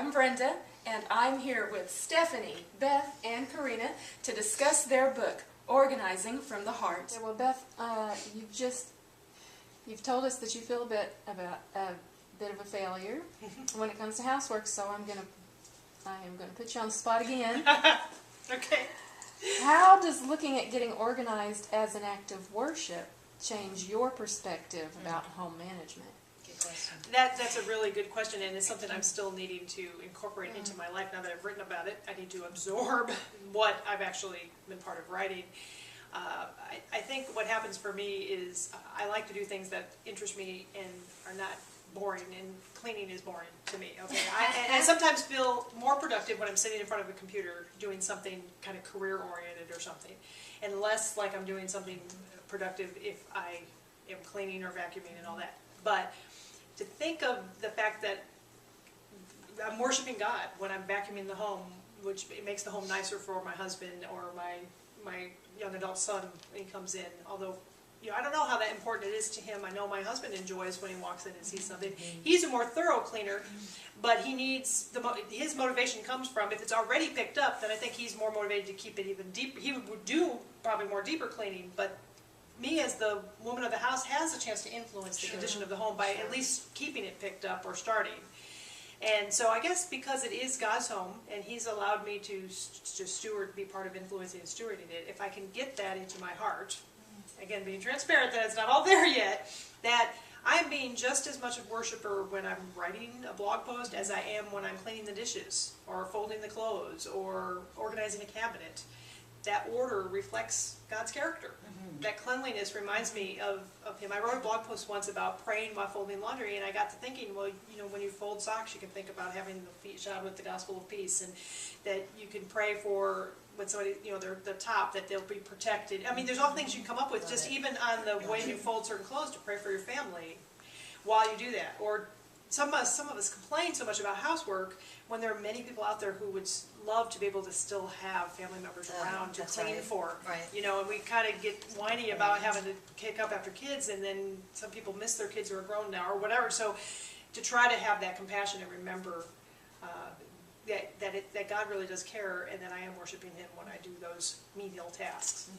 I'm Brenda, and I'm here with Stephanie, Beth, and Karina to discuss their book, Organizing from the Heart. Well, Beth, you've told us that you feel a bit of a failure when it comes to housework, so I am gonna put you on the spot again. Okay. How does looking at getting organized as an act of worship change your perspective about home management? That's a really good question, and it's something I'm still needing to incorporate into my life. Now that I've written about it, I need to absorb what I've actually been part of writing. I think what happens for me is I like to do things that interest me and are not boring, and cleaning is boring to me. Okay, I sometimes feel more productive when I'm sitting in front of a computer doing something kind of career-oriented or something, and less like I'm doing something productive if I am cleaning or vacuuming and all that. But to think of the fact that I'm worshiping God when I'm vacuuming the home, which it makes the home nicer for my husband or my young adult son when he comes in. Although, I don't know how that important it is to him. I know my husband enjoys when he walks in and sees something. He's a more thorough cleaner, but he needs his motivation comes from, if it's already picked up, then I think he's more motivated to keep it even deeper. He would do probably more deeper cleaning, but me as the woman of the house has a chance to influence the condition of the home by at least keeping it picked up or starting. And so I guess because it is God's home and He's allowed me to steward, be part of influencing and stewarding it, if I can get that into my heart, again being transparent that it's not all there yet, that I'm being just as much a worshiper when I'm writing a blog post as I am when I'm cleaning the dishes or folding the clothes or organizing a cabinet. That order reflects God's character. That cleanliness reminds me of Him. I wrote a blog post once about praying while folding laundry, and I got to thinking, well, when you fold socks, you can think about having the feet shod with the gospel of peace, and that you can pray for when somebody, they're the top, that they'll be protected. I mean, there's all things you can come up with, just even on the way you fold certain clothes, to pray for your family while you do that. Or some of us complain so much about housework when there are many people out there who would love to be able to still have family members around to clean for. Right. And we kind of get whiny about having to kick up after kids, and then some people miss their kids who are grown now or whatever. So to try to have that compassion and remember that God really does care, and that I am worshiping Him when I do those menial tasks.